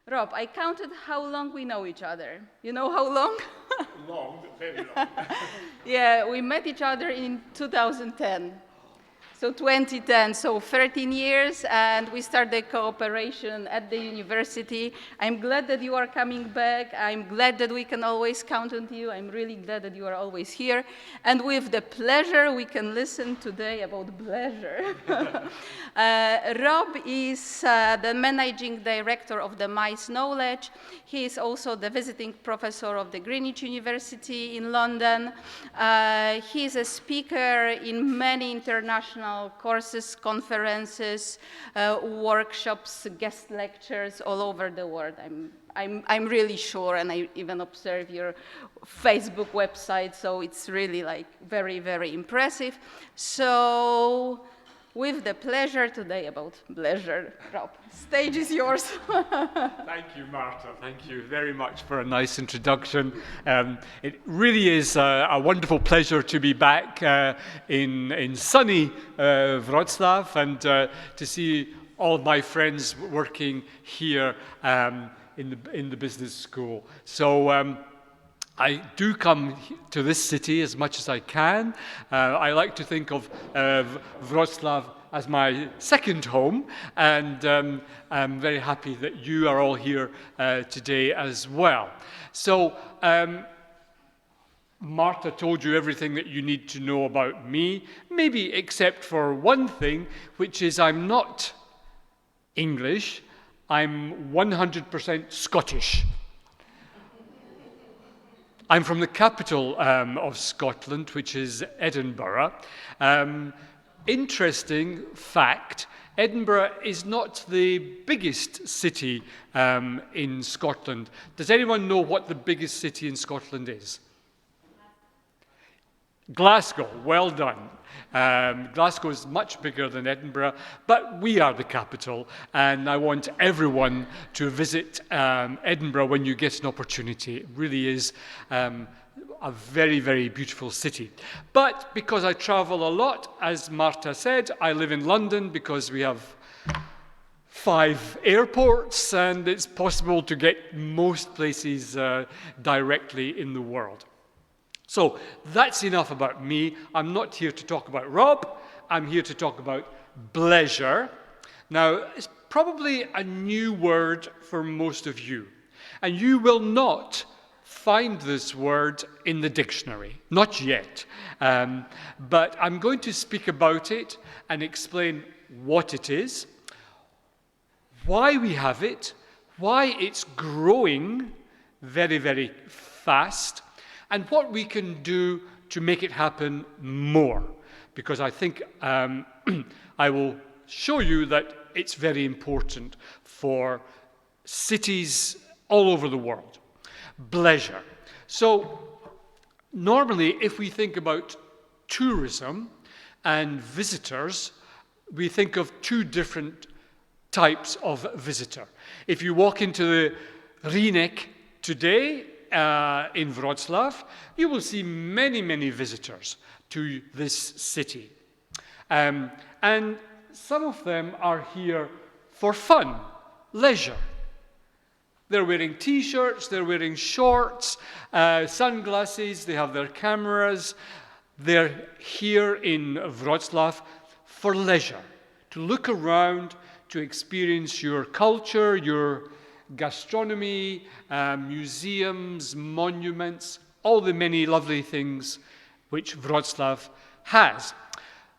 Rob, I counted how long we know each other. You know how long? Long, very long. Yeah, we met each other in 2010. So 2010, so 13 years, and we started cooperation at the university. I'm glad that you are coming back. I'm glad that we can always count on you. I'm really glad that you are always here. And with the pleasure, we can listen today about Bleisure. Rob is the managing director of the Mice Knowledge. He is also the visiting professor of the Greenwich University in London. He is a speaker in many international courses, conferences, workshops, guest lectures all over the world. I'm really sure, and I even observe your Facebook website, so it's really like very, very impressive. So with the pleasure today about Bleisure, Rob, stage is yours. Thank you, Marta. Thank you very much for a nice introduction. It really is a wonderful pleasure to be back in sunny Wrocław and to see all of my friends working here in the business school. So I do come to this city as much as I can. I like to think of Wrocław as my second home, and I'm very happy that you are all here today as well. So Marta told you everything that you need to know about me, maybe except for one thing, which is I'm not English, I'm 100% Scottish. I'm from the capital of Scotland, which is Edinburgh. Interesting fact, Edinburgh is not the biggest city in Scotland. Does anyone know what the biggest city in Scotland is? Glasgow, well done. Glasgow is much bigger than Edinburgh, but we are the capital, and I want everyone to visit Edinburgh when you get an opportunity. It really is a very, very beautiful city. But because I travel a lot, as Marta said, I live in London because we have 5 airports, and it's possible to get most places directly in the world. So that's enough about me. I'm not here to talk about Rob. I'm here to talk about Bleisure. Now, it's probably a new word for most of you. And you will not find this word in the dictionary. Not yet. But I'm going to speak about it and explain what it is, why we have it, why it's growing very, very fast, and what we can do to make it happen more. Because I think I will show you that it's very important for cities all over the world. Bleisure. So normally, if we think about tourism and visitors, we think of 2 different types of visitor. If you walk into the Rynek today, in Wrocław, you will see many, many visitors to this city. And some of them are here for fun, leisure. They're wearing T-shirts, they're wearing shorts, sunglasses, they have their cameras. They're here in Wrocław for leisure, to look around, to experience your culture, your gastronomy, museums, monuments, all the many lovely things which Wrocław has.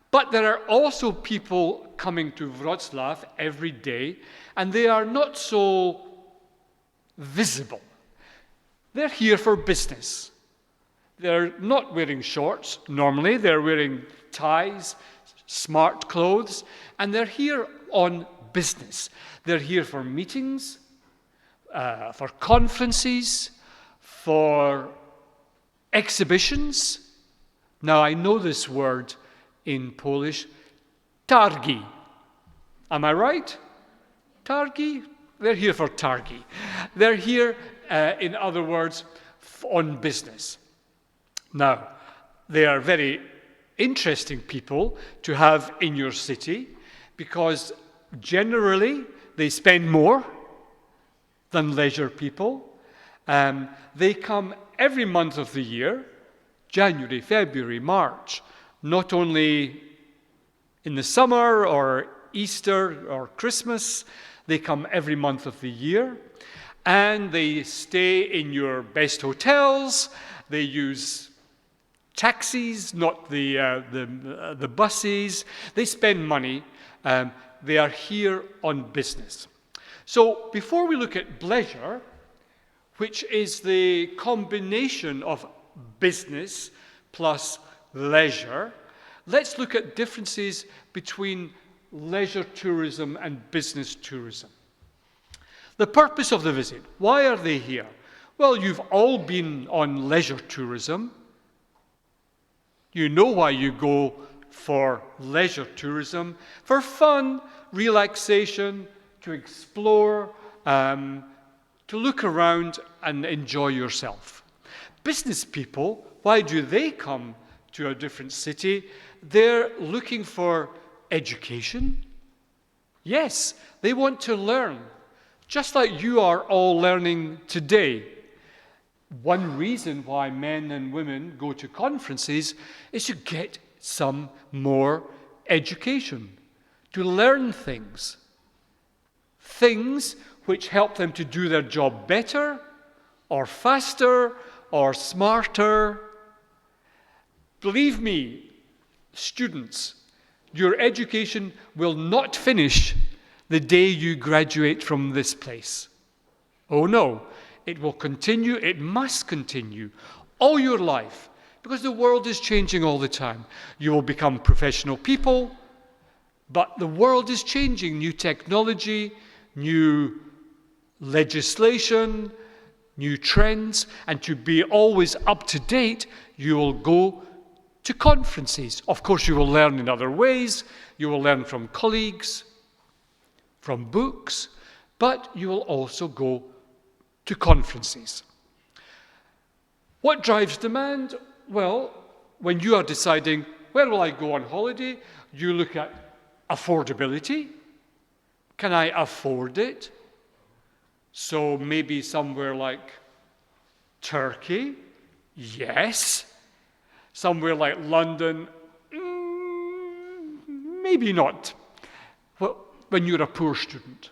But there are also people coming to Wrocław every day, and they are not so visible. They're here for business. They're not wearing shorts normally, they're wearing ties, smart clothes, and they're here on business. They're here for meetings, for conferences, for exhibitions. Now, I know this word in Polish, targi. Am I right? Targi? They're here for targi. They're here, in other words, on business. Now, they are very interesting people to have in your city because generally they spend more than leisure people. They come every month of the year, January, February, March, not only in the summer or Easter or Christmas, they come every month of the year, and they stay in your best hotels. They use taxis, not the buses. They spend money. They are here on business. So before we look at Bleisure, which is the combination of business plus leisure, let's look at differences between leisure tourism and business tourism. The purpose of the visit. Why are they here? Well, you've all been on leisure tourism. You know why you go for leisure tourism: for fun, relaxation, to explore, to look around and enjoy yourself. Business people, why do they come to a different city? They're looking for education. Yes, they want to learn, just like you are all learning today. One reason why men and women go to conferences is to get some more education, to learn things which help them to do their job better or faster or smarter. Believe me, students, your education will not finish the day you graduate from this place. Oh no, it will continue, it must continue all your life, because the world is changing all the time. You will become professional people, but the world is changing. New technology, new legislation, new trends, and to be always up to date, you will go to conferences. Of course, you will learn in other ways. You will learn from colleagues, from books, but you will also go to conferences. What drives demand? Well, when you are deciding, where will I go on holiday, you look at affordability. Can I afford it? So maybe somewhere like Turkey, yes. Somewhere like London, maybe not. Well, when you're a poor student.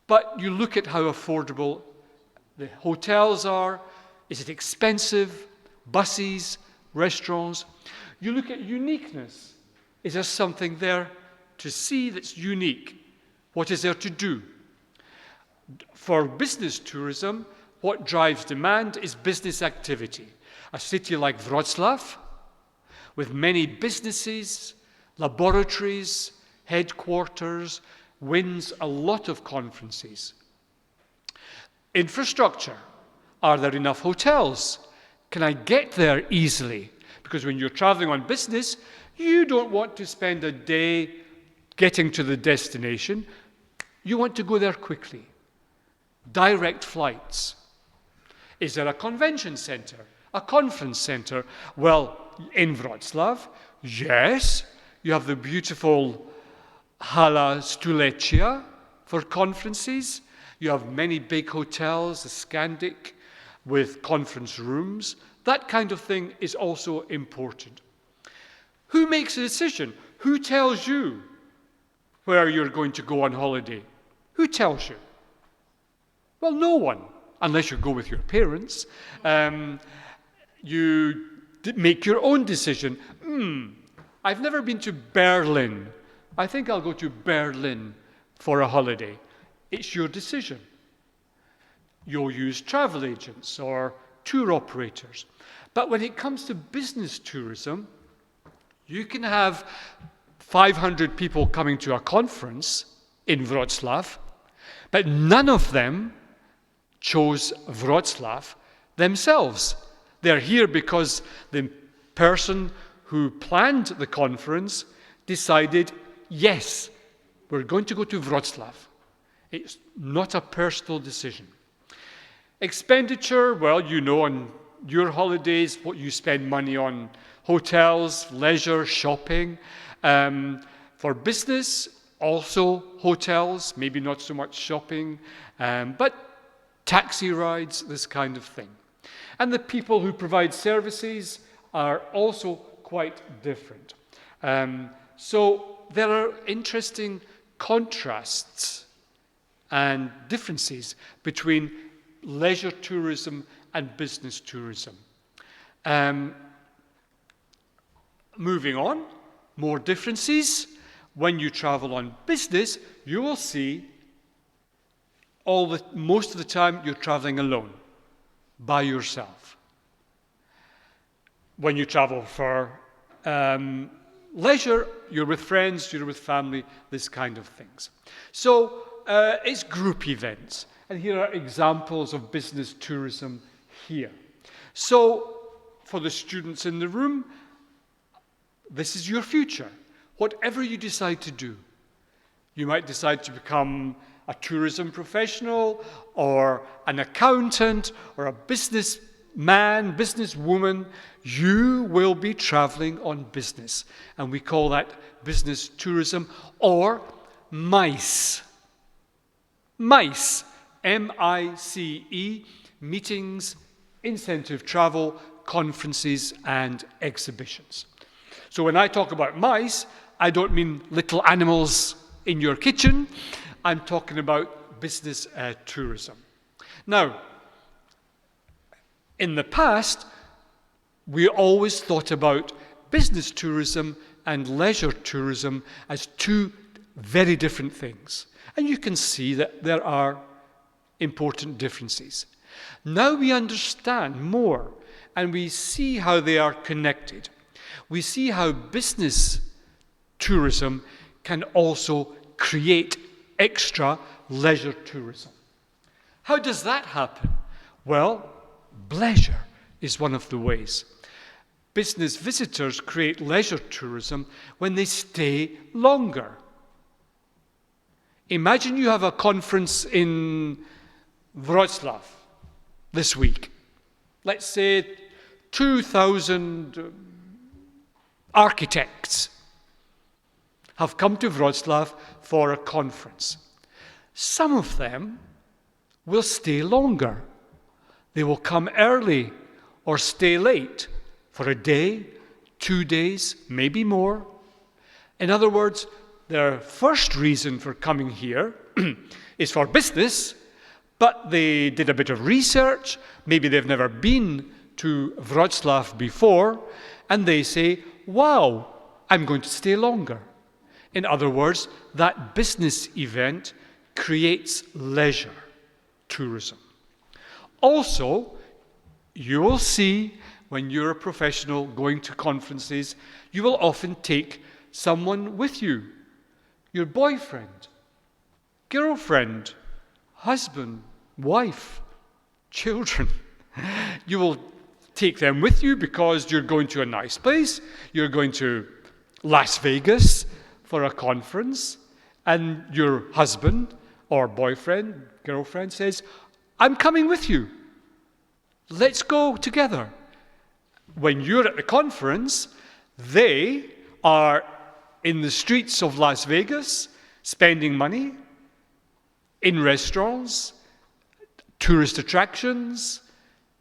But you look at how affordable the hotels are. Is it expensive? Buses, restaurants. You look at uniqueness. Is there something there to see that's unique? What is there to do? For business tourism, what drives demand is business activity. A city like Wrocław, with many businesses, laboratories, headquarters, wins a lot of conferences. Infrastructure. Are there enough hotels? Can I get there easily? Because when you're traveling on business, you don't want to spend a day getting to the destination. You want to go there quickly. Direct flights. Is there a convention center? A conference center? Well, in Wrocław, yes. You have the beautiful Hala Stulecia for conferences. You have many big hotels, the Scandic, with conference rooms. That kind of thing is also important. Who makes a decision? Who tells you where you're going to go on holiday? Who tells you? Well, no one, unless you go with your parents. You make your own decision. I've never been to Berlin. I think I'll go to Berlin for a holiday. It's your decision. You'll use travel agents or tour operators. But when it comes to business tourism, you can have 500 people coming to a conference in Wrocław, but none of them chose Wrocław themselves. They're here because the person who planned the conference decided, yes, we're going to go to Wrocław. It's not a personal decision. Expenditure, well, you know on your holidays what you spend money on: hotels, leisure, shopping. For business, Also hotels, maybe not so much shopping, but taxi rides, this kind of thing. And the people who provide services are also quite different. So there are interesting contrasts and differences between leisure tourism and business tourism. Moving on, more differences. When you travel on business, you will see most of the time you're traveling alone, by yourself. When you travel for leisure, you're with friends, you're with family, this kind of things. So it's group events. And here are examples of business tourism here. So for the students in the room, this is your future. Whatever you decide to do. You might decide to become a tourism professional or an accountant or a businessman, businesswoman. You will be traveling on business. And we call that business tourism or MICE. MICE, M-I-C-E, meetings, incentive travel, conferences, and exhibitions. So when I talk about mice, I don't mean little animals in your kitchen. I'm talking about business tourism. Now, in the past, we always thought about business tourism and leisure tourism as two very different things. And you can see that there are important differences. Now we understand more, and we see how they are connected. We see how business tourism can also create extra leisure tourism. How does that happen? Well, Bleisure is one of the ways. Business visitors create leisure tourism when they stay longer. Imagine you have a conference in Wrocław this week. Let's say 2,000 architects have come to Wrocław for a conference. Some of them will stay longer. They will come early or stay late for a day, 2 days, maybe more. In other words, their first reason for coming here is for business, but they did a bit of research. Maybe they've never been to Wrocław before, and they say, wow, I'm going to stay longer. In other words, that business event creates leisure tourism. Also, you will see when you're a professional going to conferences, you will often take someone with you. Your boyfriend, girlfriend, husband, wife, children. You will take them with you because you're going to a nice place. You're going to Las Vegas for a conference, and your husband or boyfriend, girlfriend says, I'm coming with you. Let's go together. When you're at the conference, they are in the streets of Las Vegas, spending money in restaurants, tourist attractions,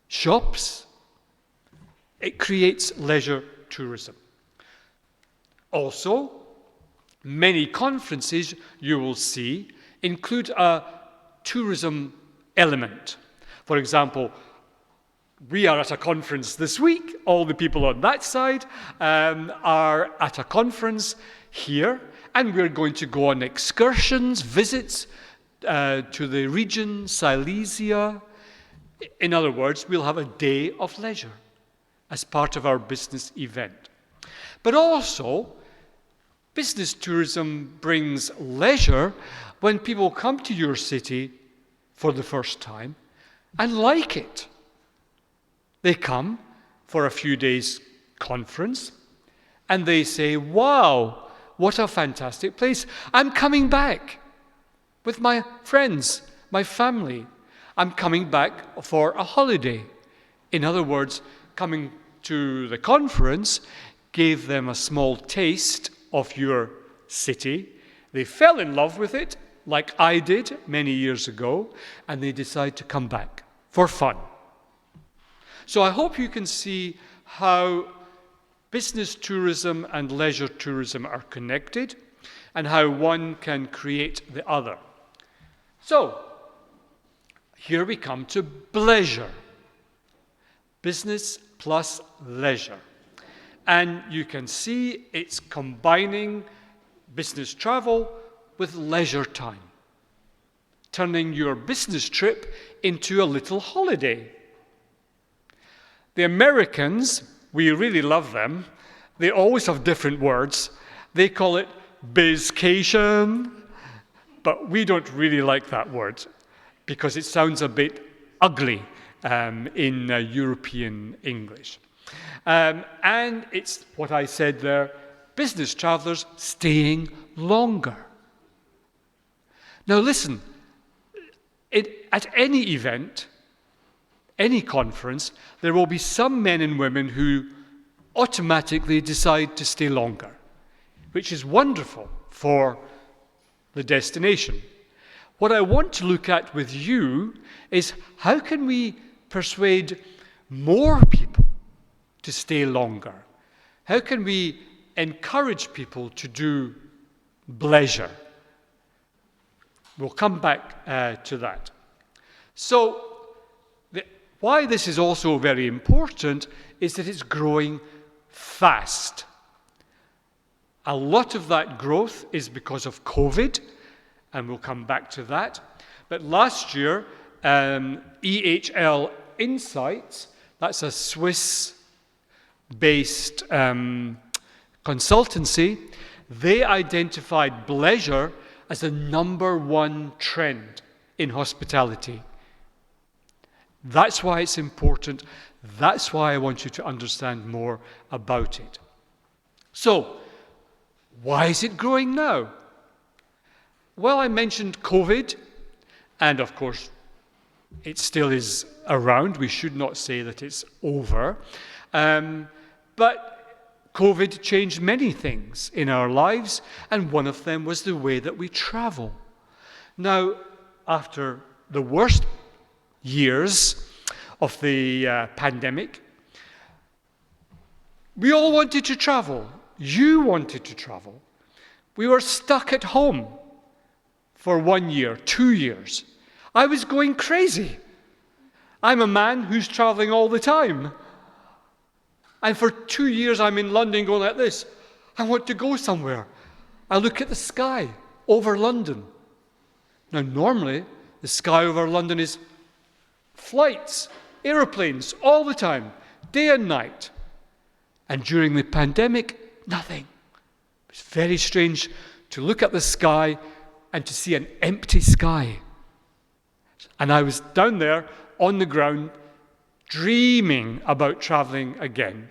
shops. It creates leisure tourism. Also, many conferences you will see include a tourism element. For example, we are at a conference this week. All the people on that side are at a conference here, and we're going to go on excursions, visits to the region, Silesia. In other words, we'll have a day of leisure as part of our business event. But also, business tourism brings leisure when people come to your city for the first time and like it. They come for a few days conference and they say, wow, what a fantastic place. I'm coming back with my friends, my family. I'm coming back for a holiday. In other words, coming to the conference gave them a small taste of your city, They fell in love with it, like I did many years ago, and they decide to come back for fun. So I hope you can see how business tourism and leisure tourism are connected and how one can create the other. So, here we come to Bleisure. Business plus leisure. And you can see it's combining business travel with leisure time, turning your business trip into a little holiday. The Americans, we really love them. They always have different words. They call it bizcation, but we don't really like that word because it sounds a bit ugly in European English. And it's what I said there, business travelers staying longer. Now listen, at any event, any conference, there will be some men and women who automatically decide to stay longer, which is wonderful for the destination. What I want to look at with you is how can we persuade more people to stay longer? How can we encourage people to do Bleisure? We'll come back to that. So, why this is also very important is that it's growing fast. A lot of that growth is because of COVID, and we'll come back to that. But last year, EHL Insights, that's a Swiss-based consultancy, they identified Bleisure as the #1 trend in hospitality. That's why it's important. That's why I want you to understand more about it. So, why is it growing now? Well, I mentioned COVID, and of course, it still is around. We should not say that it's over. But COVID changed many things in our lives, and one of them was the way that we travel. Now, after the worst years of the pandemic, we all wanted to travel. You wanted to travel. We were stuck at home for 1 year, 2 years. I was going crazy. I'm a man who's traveling all the time. And for 2 years I'm in London going like this. I want to go somewhere. I look at the sky over London. Now normally the sky over London is flights, aeroplanes, all the time, day and night. And during the pandemic, nothing. It was very strange to look at the sky and to see an empty sky. And I was down there on the ground dreaming about traveling again.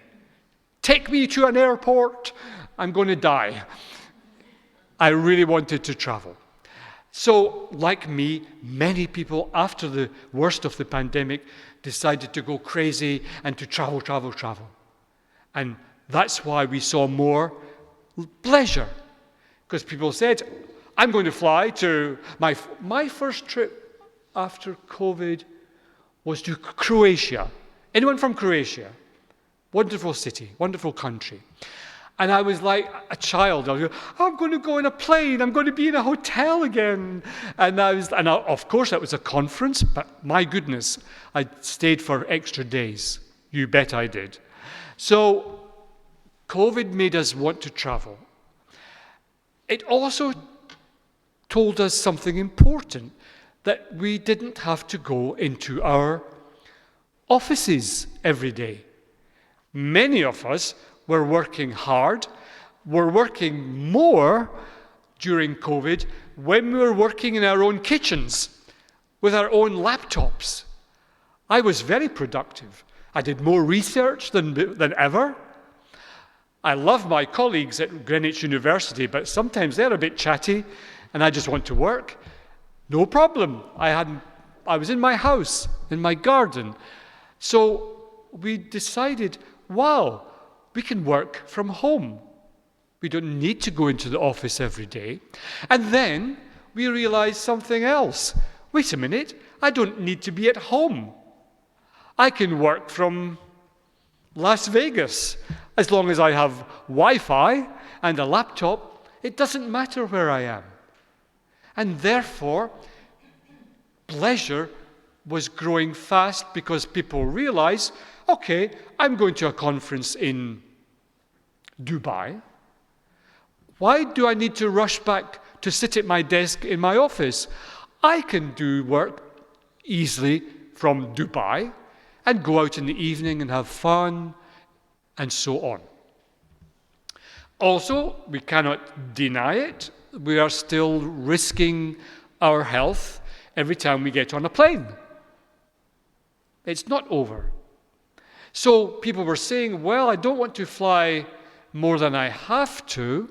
Take me to an airport, I'm going to die. I really wanted to travel. So, like me, many people after the worst of the pandemic decided to go crazy and to travel, travel, travel. And that's why we saw more Bleisure. Because people said, I'm going to fly to my first trip after COVID was to Croatia. Anyone from Croatia? Wonderful city, wonderful country. And I was like a child. I was going, I'm going to go in a plane. I'm going to be in a hotel again. Of course, that was a conference, but my goodness, I stayed for extra days. You bet I did. So, COVID made us want to travel. It also told us something important, that we didn't have to go into our offices every day. Many of us were working hard, were working more during COVID when we were working in our own kitchens with our own laptops. I was very productive. I did more research than ever. I love my colleagues at Greenwich University, but sometimes they're a bit chatty and I just want to work. No problem. I was in my house, in my garden. So we decided, wow, we can work from home. We don't need to go into the office every day. And then we realize something else. Wait a minute, I don't need to be at home. I can work from Las Vegas. As long as I have Wi-Fi and a laptop, it doesn't matter where I am. And therefore, Bleisure was growing fast because people realized, okay, I'm going to a conference in Dubai. Why do I need to rush back to sit at my desk in my office? I can do work easily from Dubai and go out in the evening and have fun and so on. Also, we cannot deny it. We are still risking our health every time we get on a plane. It's not over. So people were saying, well, I don't want to fly more than I have to,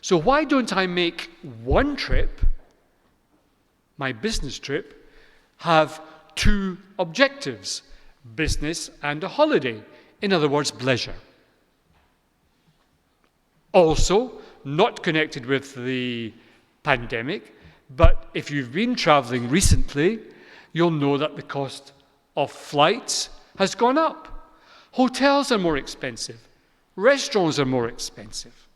so why don't I make one trip, my business trip, have two objectives, business and a holiday. In other words, Bleisure. Also, not connected with the pandemic, but if you've been traveling recently, you'll know that the cost of flights has gone up. Hotels are more expensive. Restaurants are more expensive.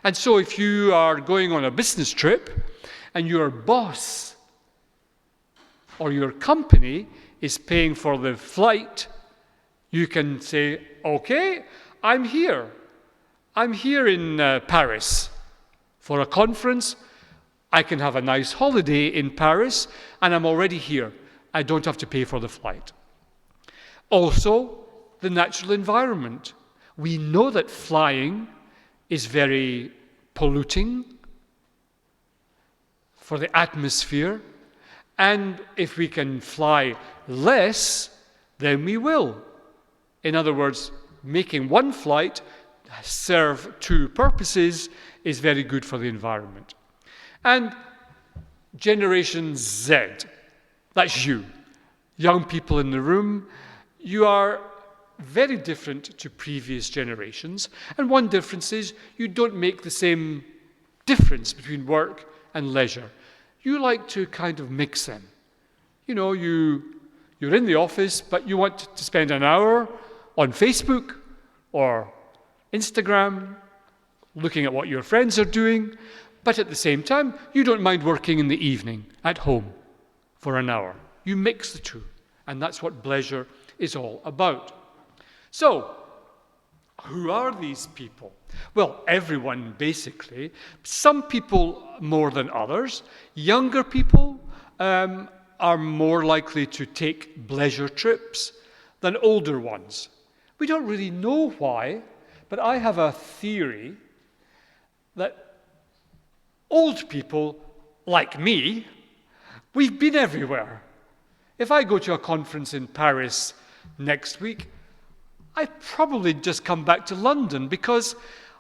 And so if you are going on a business trip and your boss or your company is paying for the flight, you can say, okay, I'm here. I'm here in Paris for a conference. I can have a nice holiday in Paris, and I'm already here. I don't have to pay for the flight. Also, the natural environment. We know that flying is very polluting for the atmosphere, and if we can fly less, then we will. In other words, making one flight serve two purposes is very good for the environment. And Generation Z, that's you, young people in the room, you are very different to previous generations. And one difference is you don't make the same difference between work and leisure. You like to kind of mix them. You know, you're in the office, but you want to spend an hour on Facebook or Instagram, looking at what your friends are doing, but at the same time, you don't mind working in the evening at home for an hour. You mix the two, and that's what Bleisure is all about. So, who are these people? Well, everyone basically. Some people more than others. Younger people are more likely to take Bleisure trips than older ones. We don't really know why, but I have a theory that old people like me, we've been everywhere. If I go to a conference in Paris next week, I probably just come back to London because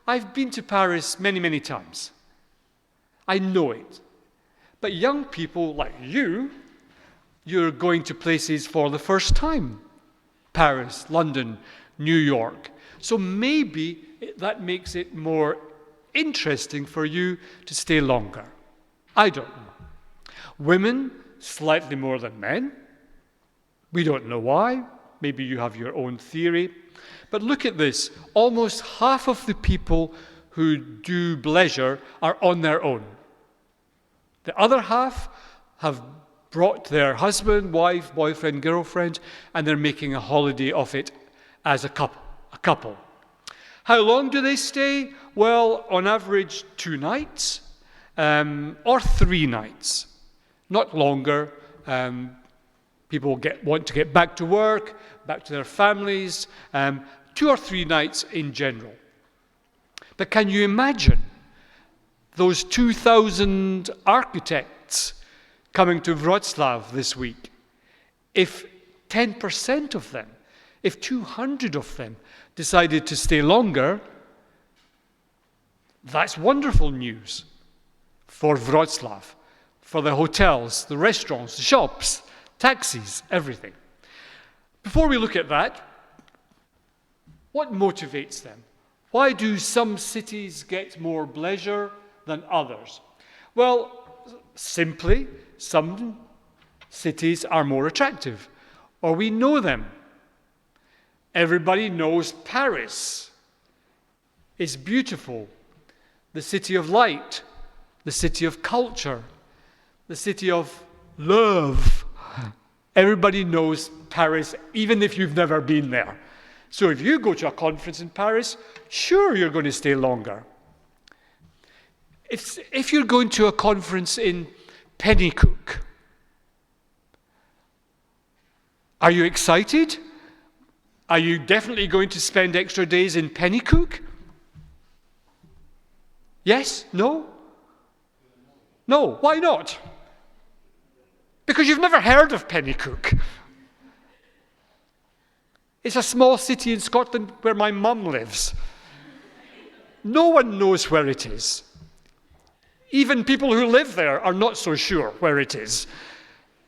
I've been to Paris many, many times. I know it. But young people like you, you're going to places for the first time. Paris, London, New York. So maybe that makes it more interesting for you to stay longer. I don't know. Women, slightly more than men. We don't know why. Maybe you have your own theory. But look at this. Almost half of the people who do Bleisure are on their own. The other half have brought their husband, wife, boyfriend, girlfriend, and they're making a holiday of it as a couple. How long do they stay? Well, on average, 2 nights or 3 nights. Not longer. People want to get back to work, back to their families, 2 or 3 nights in general. But can you imagine those 2,000 architects coming to Wrocław this week? If 10% of them, if 200 of them decided to stay longer, that's wonderful news for Wrocław, for the hotels, the restaurants, the shops, taxis, everything. Before we look at that, what motivates them? Why do some cities get more Bleisure than others? Well, simply, some cities are more attractive, or we know them. Everybody knows Paris is beautiful, the city of light, the city of culture, the city of love. Everybody knows Paris, even if you've never been there. So if you go to a conference in Paris, sure, you're going to stay longer. If you're going to a conference in Pennycook, are you excited? Are you definitely going to spend extra days in Pennycook? Yes? No? No. Why not? Because you've never heard of Pennycook. It's a small city in Scotland where my mum lives. No one knows where it is. Even people who live there are not so sure where it is.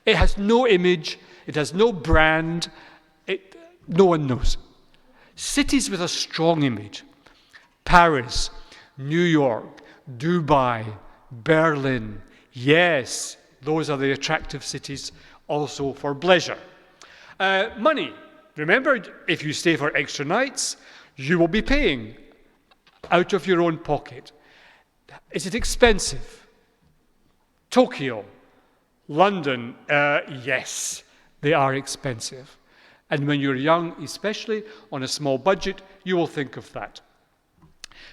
It has no image. It has no brand. No one knows. Cities with a strong image. Paris, New York, Dubai, Berlin. Yes, those are the attractive cities also for Bleisure. Money. Remember, if you stay for extra nights, you will be paying out of your own pocket. Is it expensive? Tokyo, London, yes, they are expensive. And when you're young, especially on a small budget, you will think of that.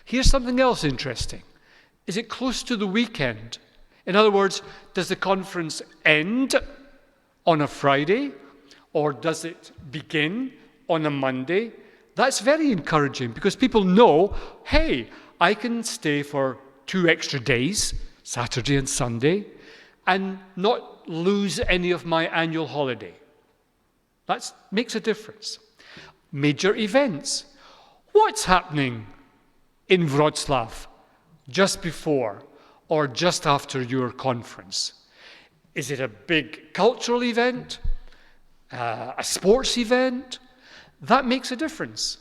Here's something else interesting. Is it close to the weekend? In other words, does the conference end on a Friday, or does it begin on a Monday? That's very encouraging because people know, hey, I can stay for 2 extra days, Saturday and Sunday, and not lose any of my annual holiday. That makes a difference. Major events. What's happening in Wrocław just before or just after your conference? Is it a big cultural event? A sports event? That makes a difference.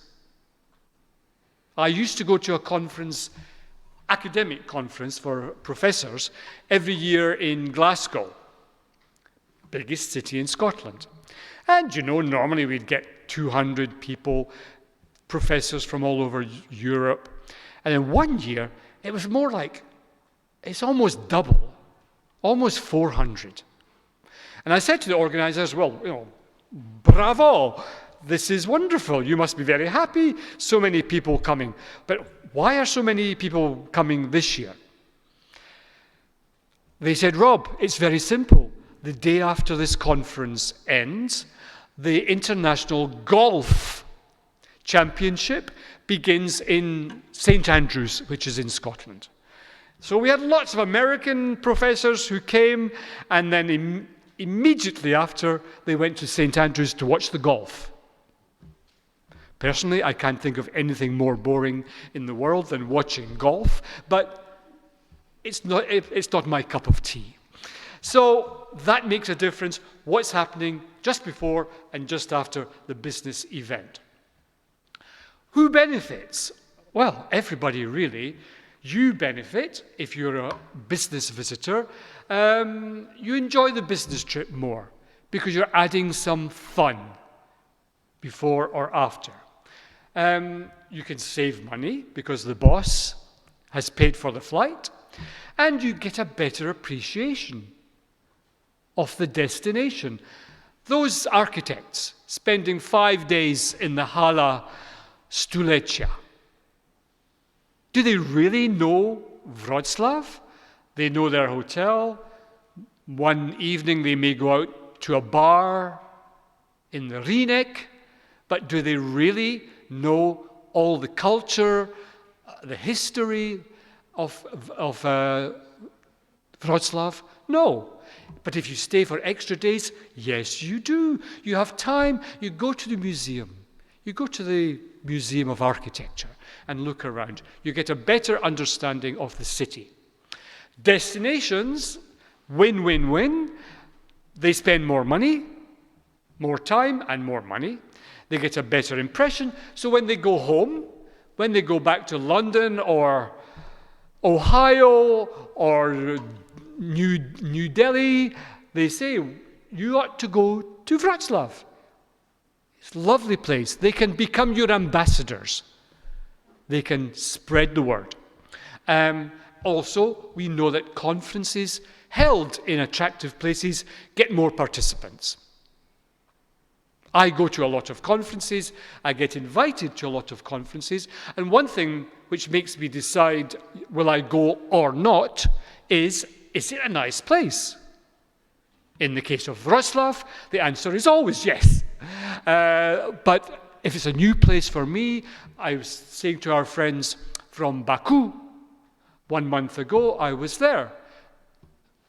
I used to go to a conference, academic conference for professors, every year in Glasgow, biggest city in Scotland. And you know, normally we'd get 200 people, professors from all over Europe. And then one year, it was more like, it's almost double, almost 400. And I said to the organizers, well, you know, bravo, this is wonderful. You must be very happy, so many people coming. But why are so many people coming this year? They said, Rob, it's very simple. The day after this conference ends, the International Golf Championship begins in St. Andrews, which is in Scotland. So we had lots of American professors who came, and then immediately after, they went to St. Andrews to watch the golf. Personally, I can't think of anything more boring in the world than watching golf, but it's not my cup of tea. So that makes a difference, what's happening just before and just after the business event. Who benefits? Well, everybody really. You benefit if you're a business visitor. You enjoy the business trip more because you're adding some fun before or after. You can save money because the boss has paid for the flight, and you get a better appreciation of the destination. Those architects spending 5 days in the Hala Stulecia, do they really know Wrocław? They know their hotel. One evening they may go out to a bar in the Rynek, but do they really know all the culture, the history of Wrocław? No. But if you stay for extra days, yes, you do. You have time. You go to the museum. You go to the Museum of Architecture and look around. You get a better understanding of the city. Destinations, win, win, win. They spend more money, more time, and more money. They get a better impression. So when they go home, when they go back to London or Ohio or New Delhi, they say, you ought to go to Wrocław. It's a lovely place. They can become your ambassadors. They can spread the word. Also, we know that conferences held in attractive places get more participants. I go to a lot of conferences, I get invited to a lot of conferences, and one thing which makes me decide will I go or not is it a nice place? In the case of Wrocław, the answer is always yes. But if it's a new place for me, I was saying to our friends from Baku, 1 month ago, I was there.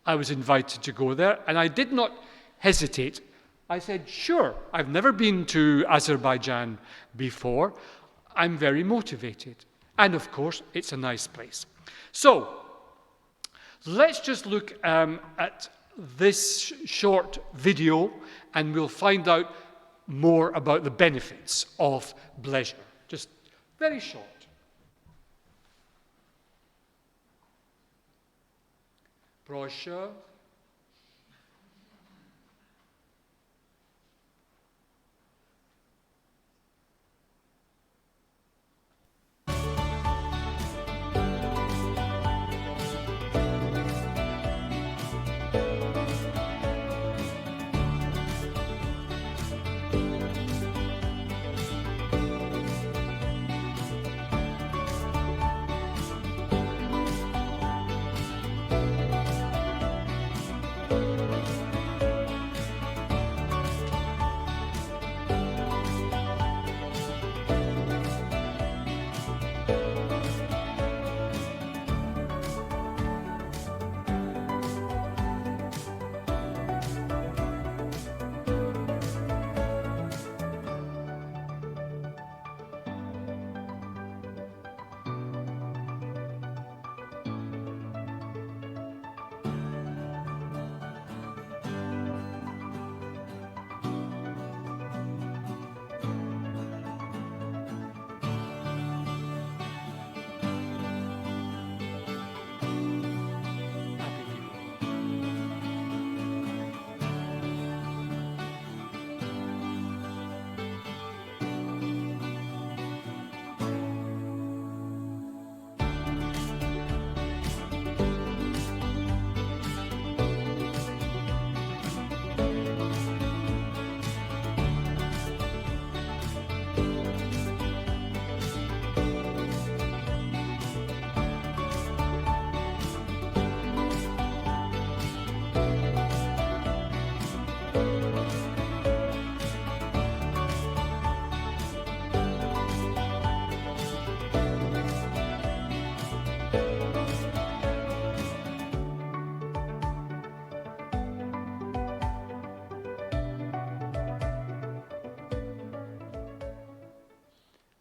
I was invited to go there, and I did not hesitate. I said, sure, I've never been to Azerbaijan before. I'm very motivated. And of course, it's a nice place. So, let's just look at this short video, and we'll find out more about the benefits of Bleisure. Just very short. Brochure.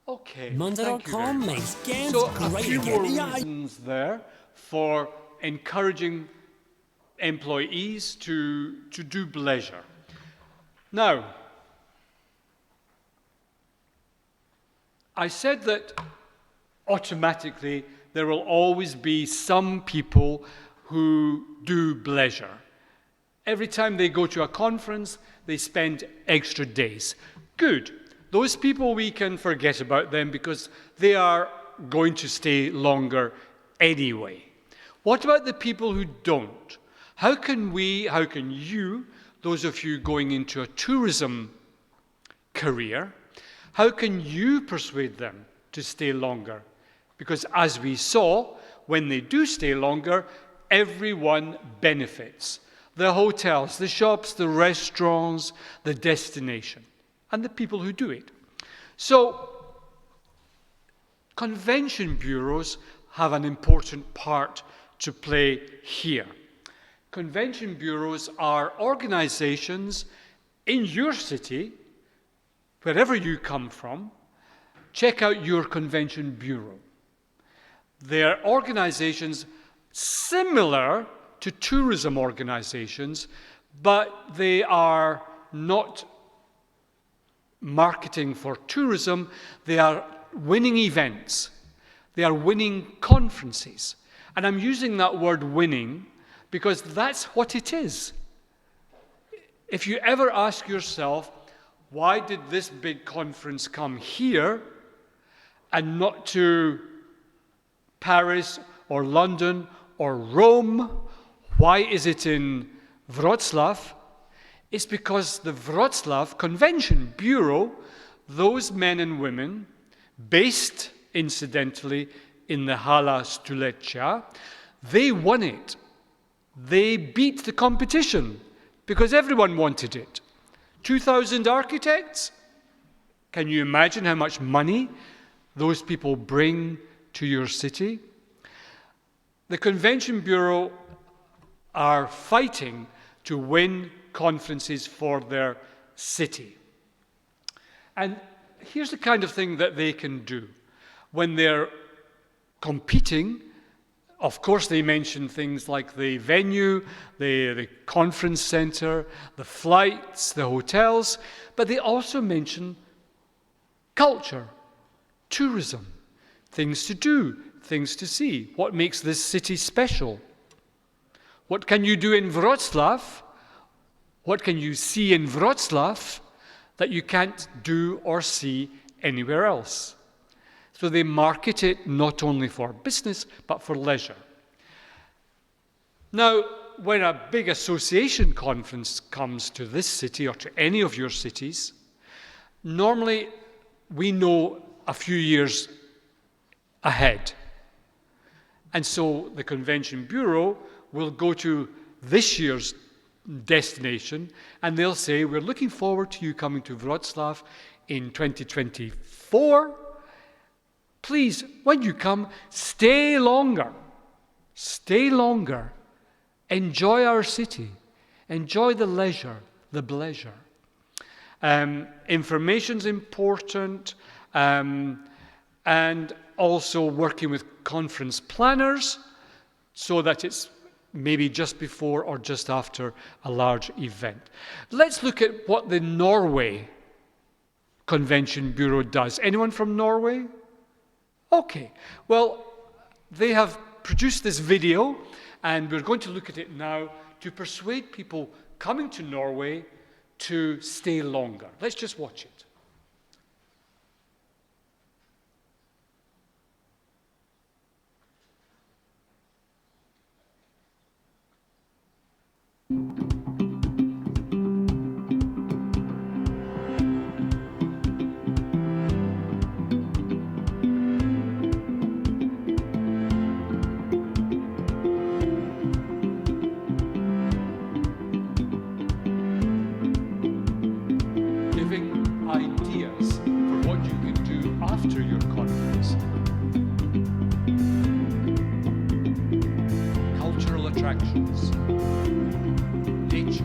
Okay, Monday.com makes games so a great few again. more Yeah, reasons there for encouraging employees to do Bleisure. Now, I said that automatically there will always be some people who do Bleisure. Every time they go to a conference, they spend extra days. Good. Those people, we can forget about them because they are going to stay longer anyway. What about the people who don't? How can you, those of you going into a tourism career, how can you persuade them to stay longer? Because as we saw, when they do stay longer, everyone benefits. The hotels, the shops, the restaurants, the destination, and the people who do it. So, convention bureaus have an important part to play here. Convention bureaus are organizations in your city, wherever you come from. Check out your convention bureau. They're organizations similar to tourism organizations, but they are not marketing for tourism, they are winning events. They are winning conferences. And I'm using that word winning because that's what it is. If you ever ask yourself, why did this big conference come here and not to Paris or London or Rome? Why is it in Wrocław? It's because the Wrocław Convention Bureau, those men and women, based incidentally in the Hala Stulecia, they won it. They beat the competition because everyone wanted it. 2,000 architects. Can you imagine how much money those people bring to your city? The Convention Bureau are fighting to win conferences for their city. And here's the kind of thing that they can do. When they're competing, of course they mention things like the venue, the conference center, the flights, the hotels, but they also mention culture, tourism, things to do, things to see, what makes this city special. What can you do in Wrocław? What can you see in Wrocław that you can't do or see anywhere else? So they market it not only for business, but for leisure. Now, when a big association conference comes to this city or to any of your cities, normally we know a few years ahead. And so the Convention Bureau will go to this year's destination and they'll say, we're looking forward to you coming to Wrocław in 2024. Please, when you come, stay longer. Stay longer. Enjoy our city. Enjoy the leisure, the Bleisure. Information's important, and also working with conference planners so that it's maybe just before or just after a large event. Let's look at what the Norway Convention Bureau does. Anyone from Norway? Okay, well, they have produced this video, and we're going to look at it now to persuade people coming to Norway to stay longer. Let's just watch it. Giving ideas for what you can do after your conference. Cultural attractions. Nature.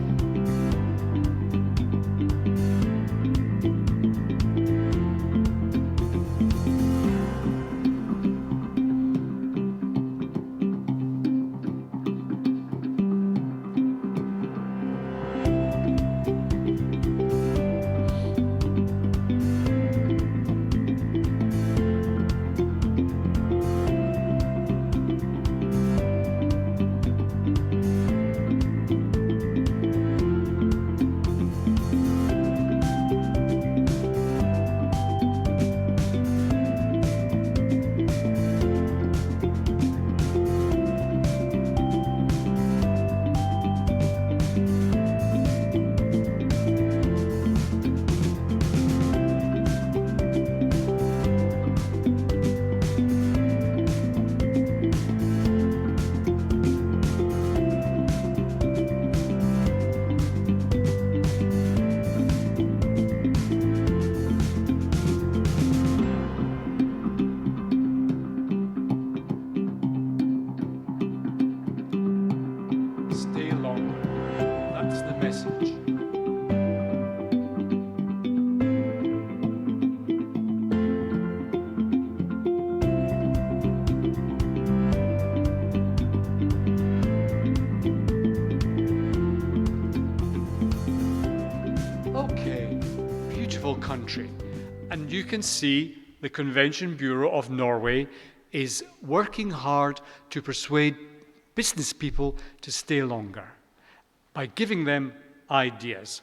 Stay longer. That's the message. Okay, beautiful country. And you can see the Convention Bureau of Norway is working hard to persuade business people to stay longer by giving them ideas.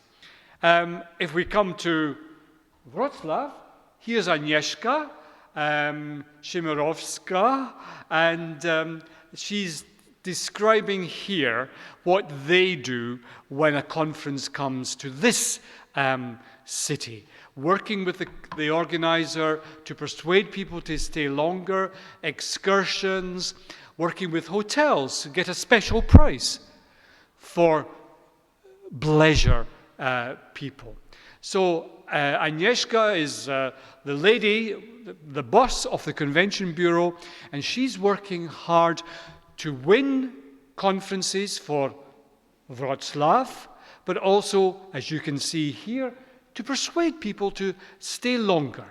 If we come to Wrocław, here's Agnieszka Szymirowska, and she's describing here what they do when a conference comes to this city, working with the organizer to persuade people to stay longer, excursions, working with hotels to get a special price for Bleisure people. So Agnieszka is the lady, the boss of the Convention Bureau, and she's working hard to win conferences for Wrocław, but also, as you can see here, to persuade people to stay longer,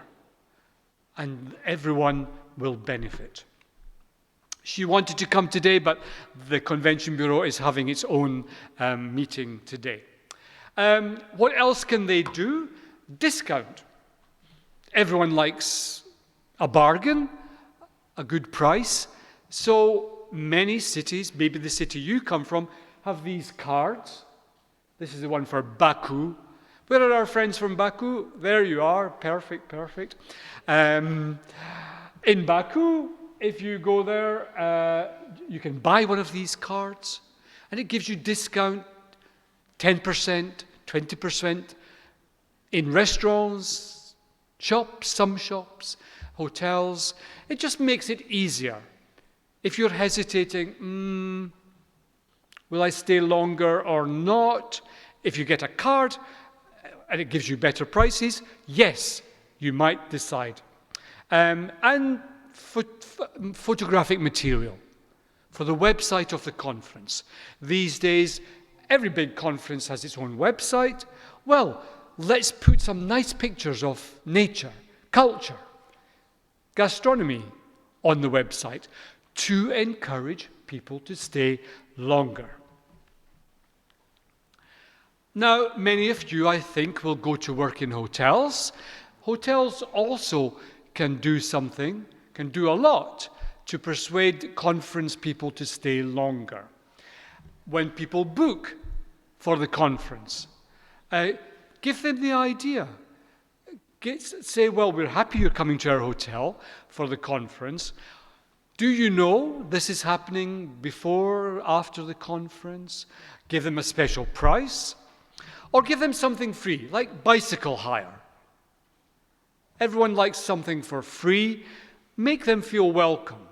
and everyone will benefit. She wanted to come today, but the Convention Bureau is having its own meeting today. What else can they do? Discount. Everyone likes a bargain, a good price. So many cities, maybe the city you come from, have these cards. This is the one for Baku. Where are our friends from Baku? There you are. Perfect, perfect. In Baku, if you go there, you can buy one of these cards, and it gives you discount 10%, 20% in restaurants, shops, some shops, hotels. It just makes it easier. If you're hesitating, will I stay longer or not? If you get a card and it gives you better prices, yes, you might decide. And photographic material for the website of the conference. These days, every big conference has its own website. Well, let's put some nice pictures of nature, culture, gastronomy on the website to encourage people to stay longer. Now, many of you, I think, will go to work in hotels. Hotels also can do something, can do a lot to persuade conference people to stay longer. When people book for the conference, give them the idea. Say, well, we're happy you're coming to our hotel for the conference. Do you know this is happening before, after the conference? Give them a special price. Or give them something free, like bicycle hire. Everyone likes something for free. Make them feel welcome.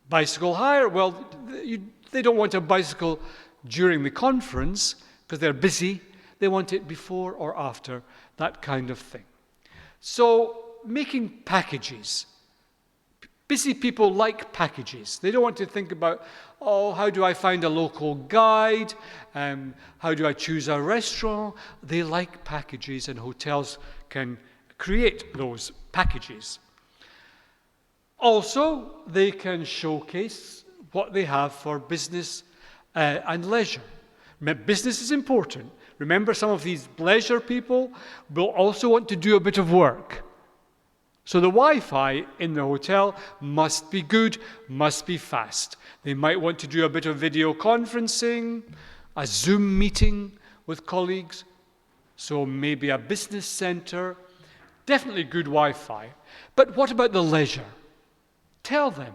Bicycle hire, well, they don't want a bicycle during the conference because they're busy. They want it before or after, that kind of thing. So making packages. Busy people like packages. They don't want to think about, oh, how do I find a local guide? How do I choose a restaurant? They like packages, and hotels can create those packages. Also, they can showcase what they have for business and leisure. Business is important. Remember, some of these leisure people will also want to do a bit of work. So the Wi-Fi in the hotel must be good, must be fast. They might want to do a bit of video conferencing, a Zoom meeting with colleagues, so maybe a business center, definitely good Wi-Fi. But what about the leisure? Tell them,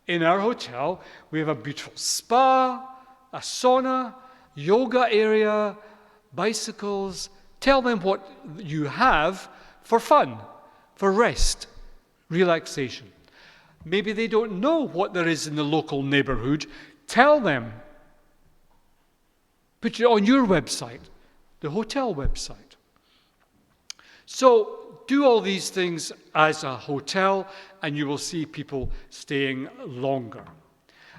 in our hotel, we have a beautiful spa, a sauna, yoga area, bicycles. Tell them what you have for fun, for rest, relaxation. Maybe they don't know what there is in the local neighborhood. Tell them. Put it on your website, the hotel website. So do all these things as a hotel, and you will see people staying longer.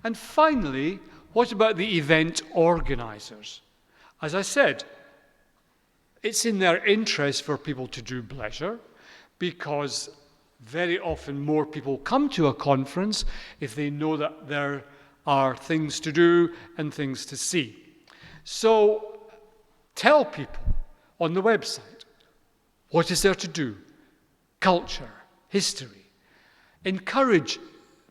And finally, what about the event organizers? As I said, it's in their interest for people to do Bleisure, because very often more people come to a conference if they know that there are things to do and things to see. So tell people on the website what is there to do. culture, history. Encourage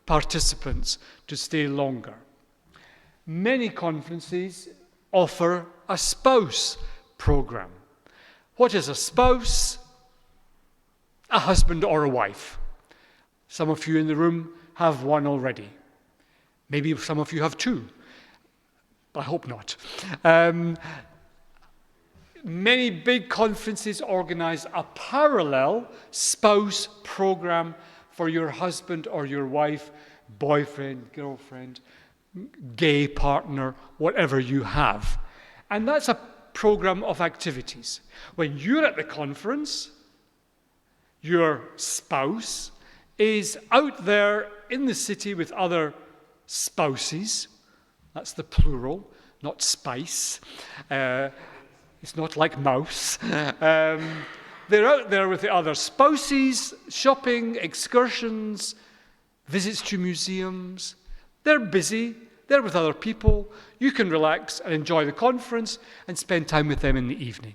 participants to stay longer. Many conferences offer a spouse program. What is a spouse? A husband or a wife. Some of you in the room have one already. Maybe some of you have two. I hope not. Many big conferences organize a parallel spouse program for your husband or your wife, boyfriend, girlfriend, gay partner, whatever you have. And that's a program of activities. When you're at the conference, your spouse is out there in the city with other spouses. That's the plural, not spice. It's not like mouse. They're out there with the other spouses, shopping, excursions, visits to museums. They're busy. They're with other people. You can relax and enjoy the conference and spend time with them in the evening.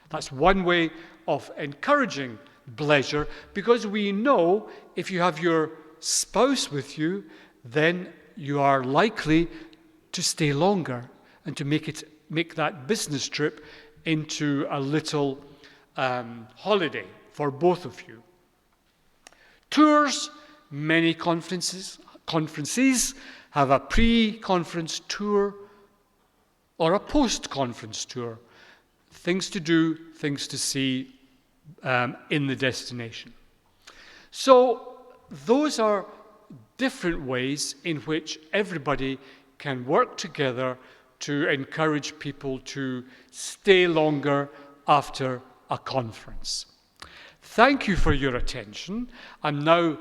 That's one way of encouraging Bleisure, because we know if you have your spouse with you, then you are likely to stay longer and to make that business trip into a little holiday for both of you. Tours, many conferences have a pre-conference tour or a post-conference tour. Things to do, things to see in the destination. So those are different ways in which everybody can work together to encourage people to stay longer after a conference. Thank you for your attention. I'm now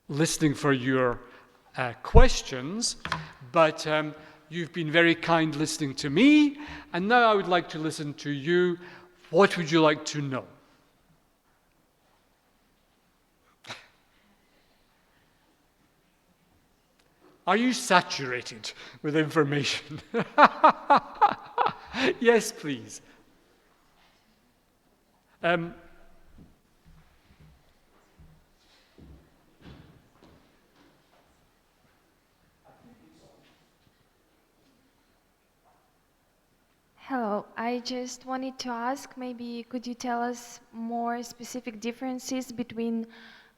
listening for your questions, but you've been very kind listening to me, and now I would like to listen to you. What would you like to know? Are you saturated with information? Yes, please. Hello, I just wanted to ask, maybe could you tell us more specific differences between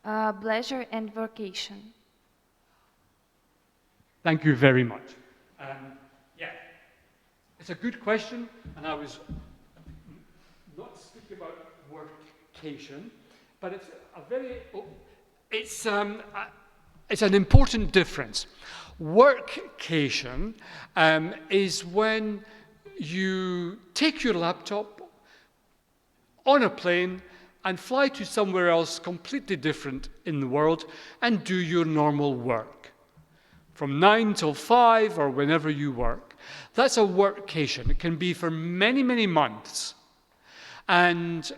Bleisure and vocation? Thank you very much. Yeah, it's a good question, and I was not speaking about workcation, but it's an important difference. Workcation is when you take your laptop on a plane and fly to somewhere else completely different in the world and do your normal work. From 9 till 5 or whenever you work. That's a workcation. It can be for many, many months. And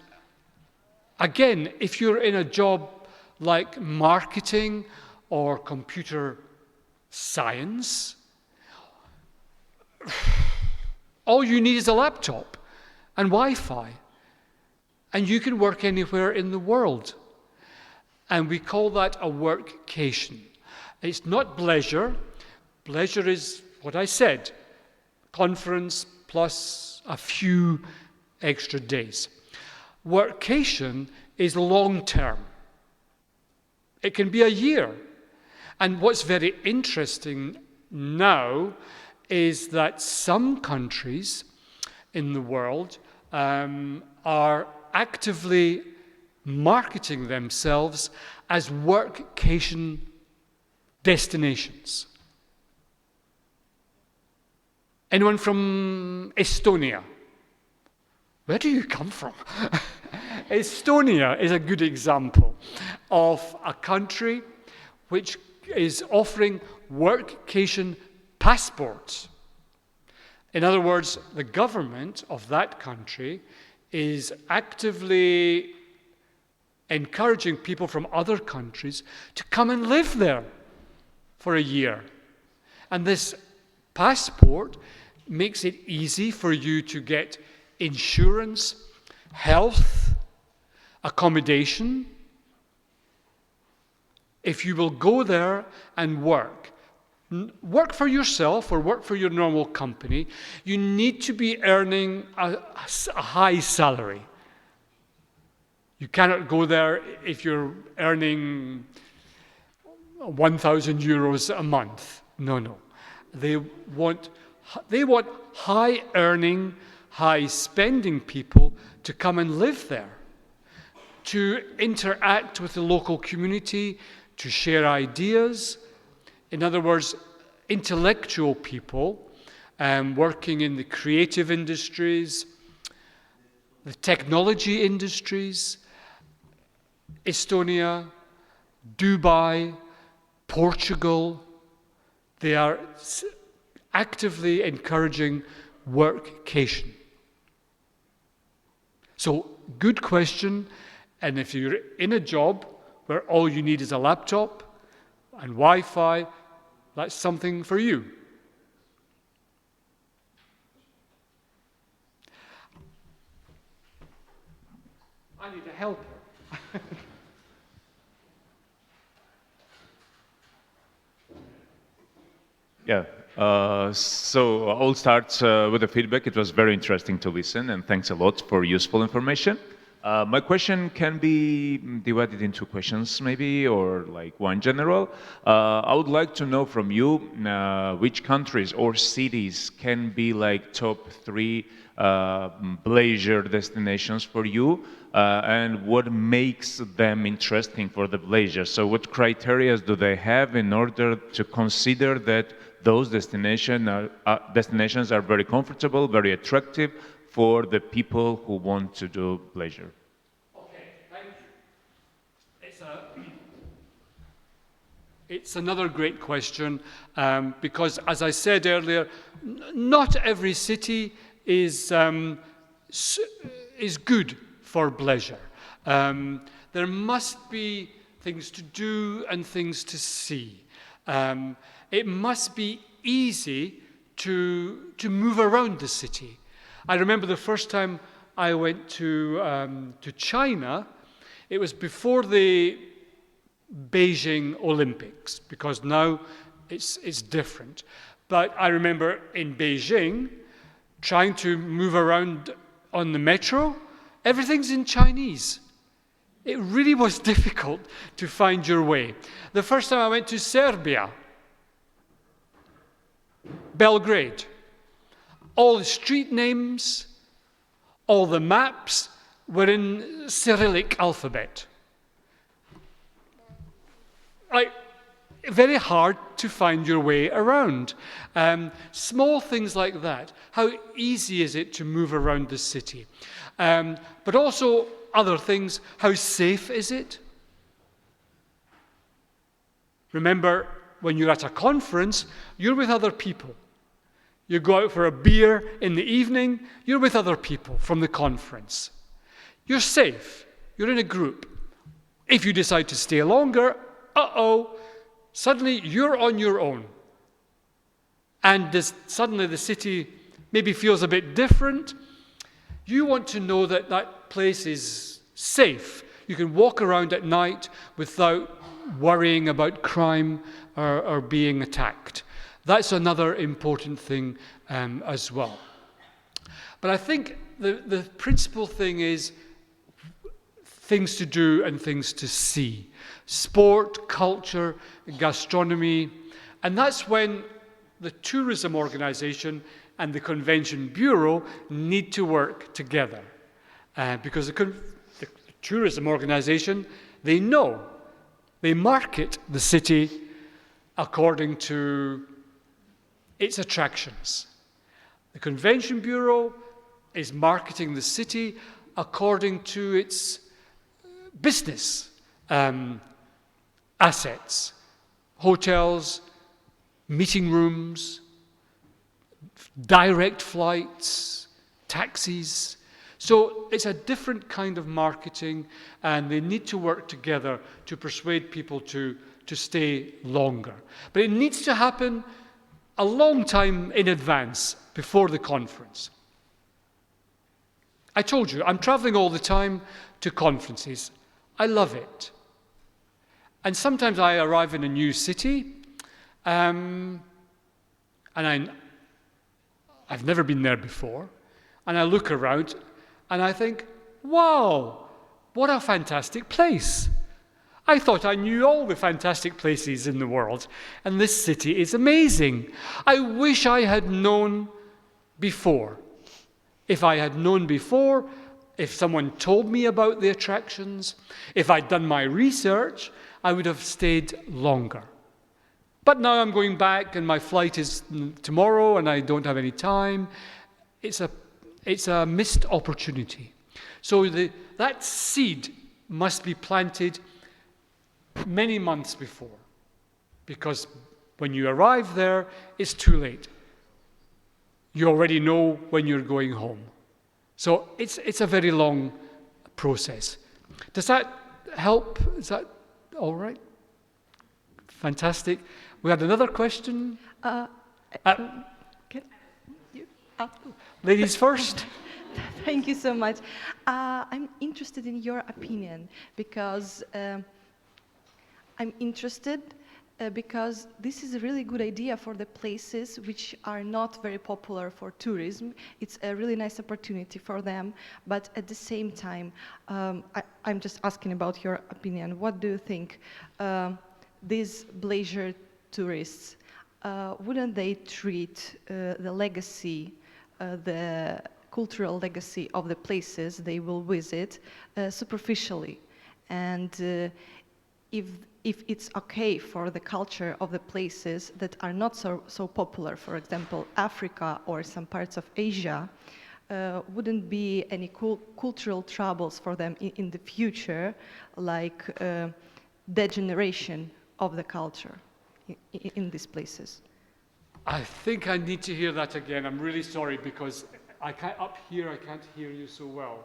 again, if you're in a job like marketing or computer science, all you need is a laptop and Wi-Fi. And you can work anywhere in the world. And we call that a workcation. It's not Bleisure. Bleisure is what I said, conference plus a few extra days. Workation is long-term. It can be a year. And what's very interesting now is that some countries in the world are actively marketing themselves as workcation destinations. Anyone from Estonia? Where do you come from? Estonia is a good example of a country which is offering workcation passports. In other words, the government of that country is actively encouraging people from other countries to come and live there for a year. And this passport makes it easy for you to get insurance, health, accommodation. If you will go there and work for yourself or work for your normal company, you need to be earning a high salary. You cannot go there if you're earning 1,000 euros a month. No, no. They want high earning, high spending people to come and live there, to interact with the local community, to share ideas. In other words, intellectual people working in the creative industries, the technology industries, Estonia, Dubai, Portugal, they are actively encouraging workcation. So, good question. And if you're in a job where all you need is a laptop and Wi-Fi, that's something for you. I need a helper. Yeah, so I'll start with the feedback. It was very interesting to listen, and thanks a lot for useful information. My question can be divided into questions maybe, or like one general. I would like to know from you which countries or cities can be like top 3 Bleisure destinations for you, and what makes them interesting for the Bleisure. So what criteria do they have in order to consider that those destinations are very comfortable, very attractive for the people who want to do Bleisure? Okay, thank you. It's another great question because, as I said earlier, not every city is good for Bleisure. There must be things to do and things to see. It must be easy to move around the city. I remember the first time I went to China, it was before the Beijing Olympics, because now it's different. But I remember in Beijing, trying to move around on the metro, everything's in Chinese. It really was difficult to find your way. The first time I went to Serbia, Belgrade, all the street names, all the maps were in Cyrillic alphabet. Very hard to find your way around. Small things like that. How easy is it to move around the city? But also other things. How safe is it? Remember, when you're at a conference, you're with other people. You go out for a beer in the evening, you're with other people from the conference. You're safe. You're in a group. If you decide to stay longer, suddenly you're on your own. And suddenly the city maybe feels a bit different. You want to know that that place is safe. You can walk around at night without worrying about crime or being attacked. That's another important thing as well. But I think the principal thing is things to do and things to see. Sport, culture, gastronomy. And that's when the tourism organization and the Convention Bureau need to work together. Because the tourism organization, they market the city according to its attractions. The Convention Bureau is marketing the city according to its business assets, hotels, meeting rooms, direct flights, taxis. So it's a different kind of marketing, and they need to work together to persuade people to stay longer. But it needs to happen a long time in advance, before the conference. I told you, I'm traveling all the time to conferences. I love it. And sometimes I arrive in a new city, and I've never been there before, and I look around, and I think, wow, what a fantastic place. I thought I knew all the fantastic places in the world, and this city is amazing. I wish I had known before. If I had known before, if someone told me about the attractions, if I'd done my research, I would have stayed longer. But now I'm going back, and my flight is tomorrow, and I don't have any time. It's a missed opportunity. So that seed must be planted many months before, because when you arrive there, it's too late. You already know when you're going home. So it's a very long process. Does that help? Is that all right? Fantastic. We had another question. Ladies first. Thank you so much. I'm interested in your opinion because I'm interested because this is a really good idea for the places which are not very popular for tourism. It's a really nice opportunity for them, but at the same time, I'm just asking about your opinion. What do you think? These Bleisure tourists, wouldn't they treat the legacy, the cultural legacy of the places they will visit superficially? And if it's okay for the culture of the places that are not so popular, for example, Africa or some parts of Asia, wouldn't be any cultural troubles for them in the future, like degeneration of the culture in these places? I think I need to hear that again. I'm really sorry, because up here I can't hear you so well.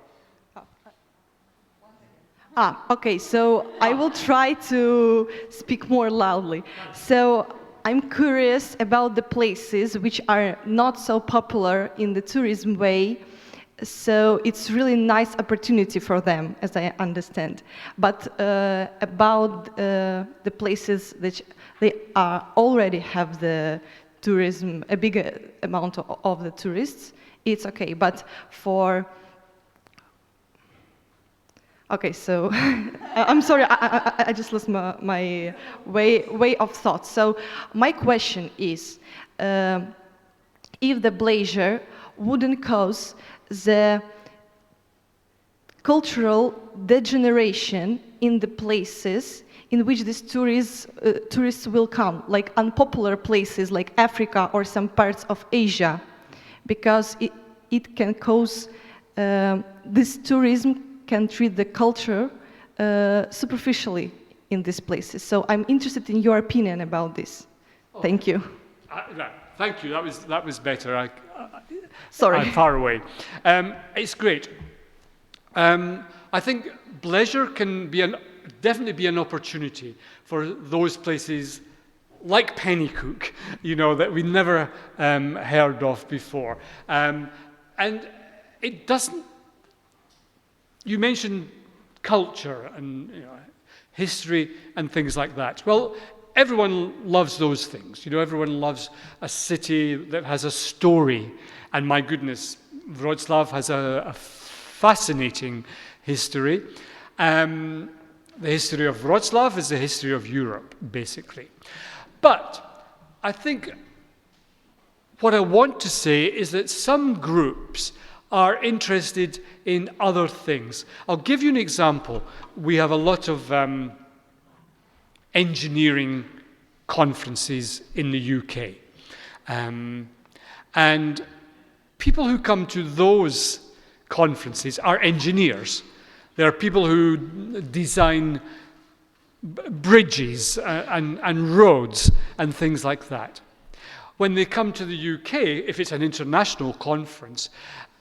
Okay, so I will try to speak more loudly. So I'm curious about the places which are not so popular in the tourism way. So it's really nice opportunity for them, as I understand. But about the places that they already have the tourism, a bigger amount of the tourists, it's okay. But for okay, so I'm sorry, I just lost my way of thought. So my question is, if the Bleisure wouldn't cause the cultural degeneration in the places in which these tourists will come, like unpopular places like Africa or some parts of Asia, because it can cause this tourism can treat the culture superficially in these places. So I'm interested in your opinion about this. Thank you. Thank you. That was better. Sorry. I'm far away. It's great. I think Bleisure can definitely be an opportunity for those places like Pennycook, that we never heard of before. And it doesn't. You mentioned culture and history and things like that. Well, everyone loves those things. Everyone loves a city that has a story. And my goodness, Wrocław has a fascinating history. The history of Wrocław is the history of Europe, basically. But I think what I want to say is that some groups are interested in other things. I'll give you an example. We have a lot of engineering conferences in the UK. And people who come to those conferences are engineers. There are people who design bridges and roads and things like that. When they come to the UK, if it's an international conference,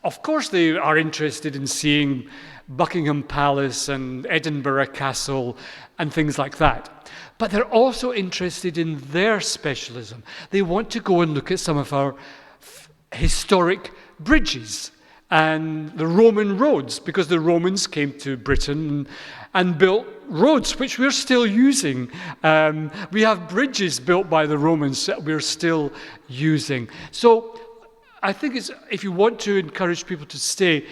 of course they are interested in seeing Buckingham Palace and Edinburgh Castle and things like that. But they're also interested in their specialism. They want to go and look at some of our historic bridges and the Roman roads, because the Romans came to Britain and built roads, which we're still using. We have bridges built by the Romans that we're still using. So I think if you want to encourage people to stay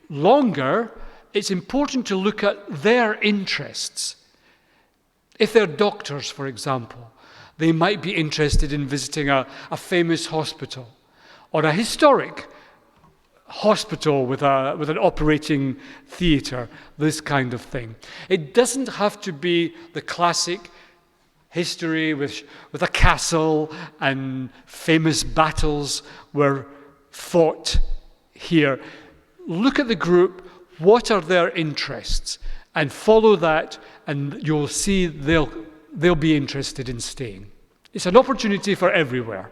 longer, it's important to look at their interests. If they're doctors, for example, they might be interested in visiting a famous hospital or a historic hospital with an operating theatre, this kind of thing. It doesn't have to be the classic history with a castle and famous battles were fought here. Look at the group, what are their interests, and follow that, and you'll see they'll be interested in staying. It's an opportunity for everywhere.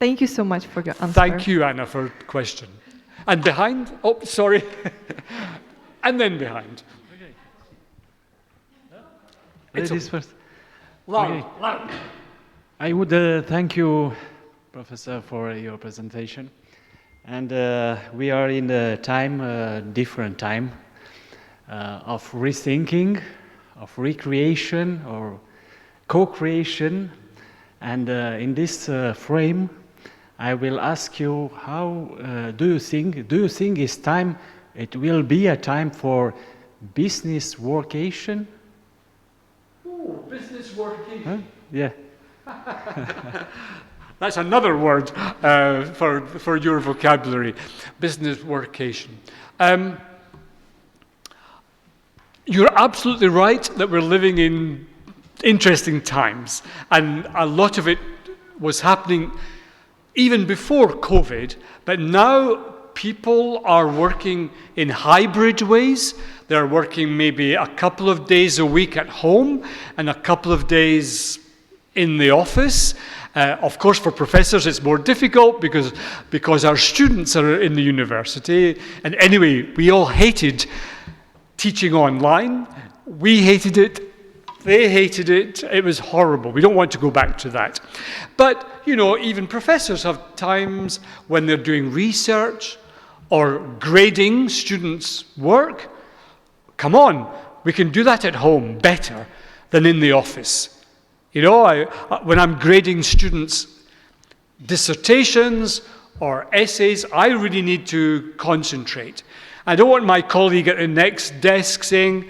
Thank you so much for your answer. Thank you, Anna, for the question. And behind? Oh, sorry. And then behind. Okay. Ladies first. Loud, Okay. loud. I would thank you, Professor, for your presentation. And we are in a time, different time, of rethinking, of recreation, or co-creation. And in this frame, I will ask you, how do you think it's time, it will be a time for business workation? Oh, business working. Huh? Yeah. That's another word for your vocabulary, business workation. You're absolutely right that we're living in interesting times, and a lot of it was happening even before COVID, but now people are working in hybrid ways. They're working maybe a couple of days a week at home and a couple of days in the office. Of course, for professors, it's more difficult because our students are in the university. And anyway, we all hated teaching online. We hated it. They hated it. It was horrible. We don't want to go back to that. But, you know, even professors have times when they're doing research or grading students' work. Come on, we can do that at home better than in the office. You know, when I'm grading students' dissertations or essays, I really need to concentrate. I don't want my colleague at the next desk saying,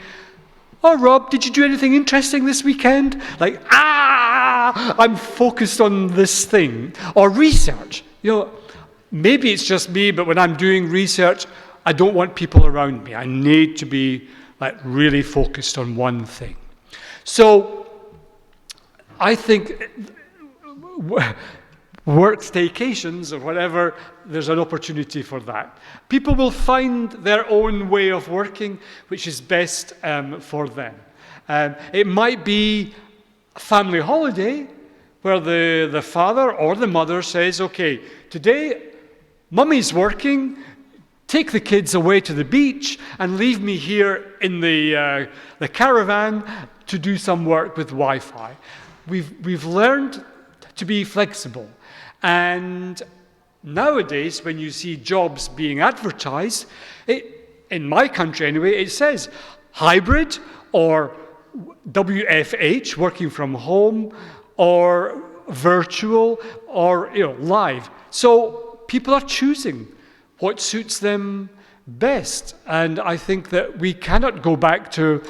"Oh, Rob, did you do anything interesting this weekend?" Like, I'm focused on this thing. Or research. You know, maybe it's just me, but when I'm doing research, I don't want people around me. I need to be like really focused on one thing. So I think work staycations or whatever, there's an opportunity for that. People will find their own way of working, which is best for them. It might be a family holiday where the father or the mother says, okay, today mummy's working, take the kids away to the beach and leave me here in the caravan to do some work with Wi-Fi. We've learned to be flexible. And nowadays, when you see jobs being advertised, in my country anyway, it says hybrid or WFH, working from home, or virtual, or live. So people are choosing what suits them best. And I think that we cannot go back to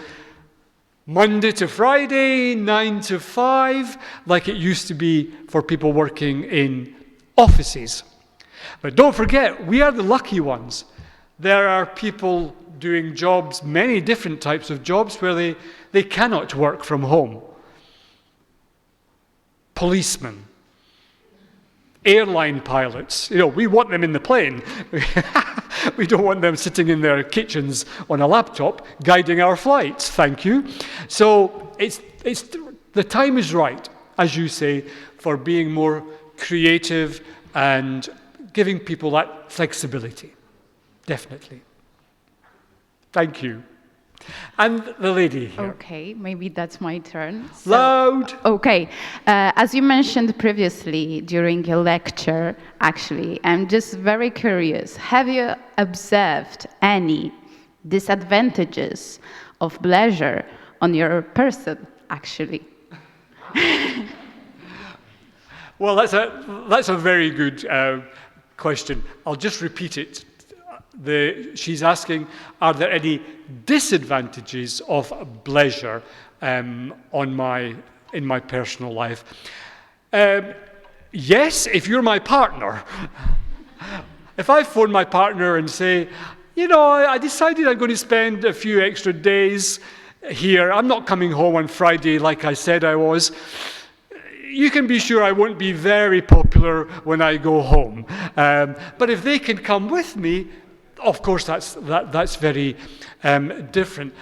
Monday to Friday, 9 to 5, like it used to be for people working in offices. But don't forget, we are the lucky ones. There are people doing jobs, many different types of jobs, where they cannot work from home. Policemen, airline pilots, we want them in the plane. We don't want them sitting in their kitchens on a laptop guiding our flights, thank you. So the time is right, as you say, for being more creative and giving people that flexibility, definitely. Thank you. And the lady here. Okay, maybe that's my turn. Loud. Okay, as you mentioned previously during your lecture, actually, I'm just very curious. Have you observed any disadvantages of Bleisure on your person, actually? Well, that's a very good question. I'll just repeat it. She's asking, are there any disadvantages of Bleisure in my personal life? Yes, if you're my partner. If I phone my partner and say, you know, I decided I'm going to spend a few extra days here. I'm not coming home on Friday like I said I was. You can be sure I won't be very popular when I go home. But if they can come with me, of course, that's very different.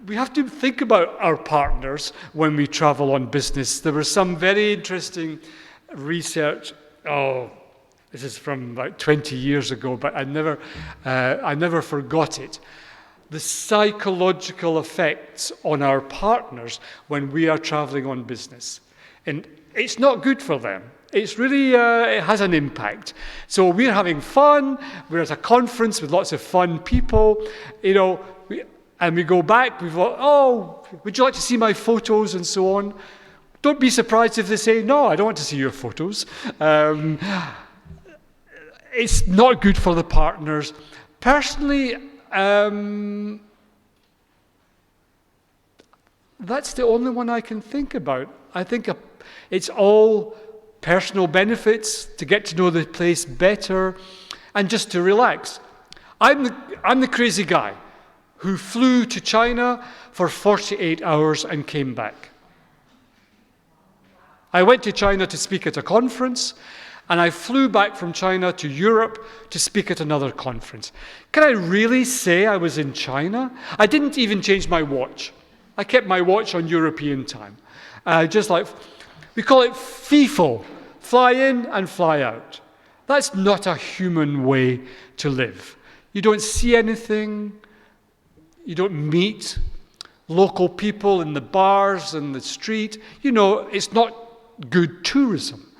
We have to think about our partners when we travel on business. There was some very interesting research. Oh, this is from about 20 years ago, but I never forgot it. The psychological effects on our partners when we are traveling on business. And it's not good for them. It's really, it has an impact. So we're having fun. We're at a conference with lots of fun people, you know, and we go back. We thought, oh, would you like to see my photos and so on? Don't be surprised if they say, no, I don't want to see your photos. It's not good for the partners. Personally, that's the only one I can think about. I think it's all personal benefits, to get to know the place better, and just to relax. I'm the crazy guy who flew to China for 48 hours and came back. I went to China to speak at a conference, and I flew back from China to Europe to speak at another conference. Can I really say I was in China? I didn't even change my watch. I kept my watch on European time. Just like, we call it FIFO, fly in and fly out. That's not a human way to live. You don't see anything. You don't meet local people in the bars and the street. You know, it's not good tourism.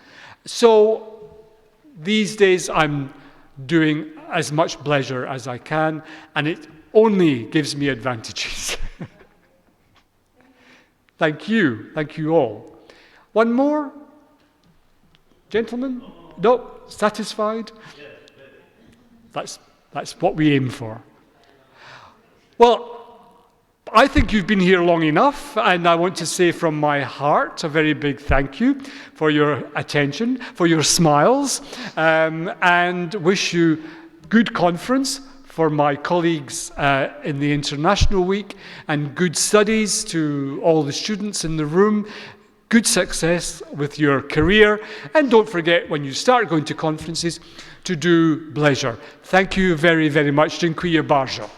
So these days I'm doing as much Bleisure as I can, and it only gives me advantages. Thank you all. One more? Gentlemen? No? Satisfied? That's what we aim for. Well, I think you've been here long enough, and I want to say from my heart a very big thank you for your attention, for your smiles, and wish you good conference for my colleagues in the International Week, and good studies to all the students in the room. Good success with your career, and don't forget when you start going to conferences to do Bleisure. Thank you very, very much. Dziękuję bardzo.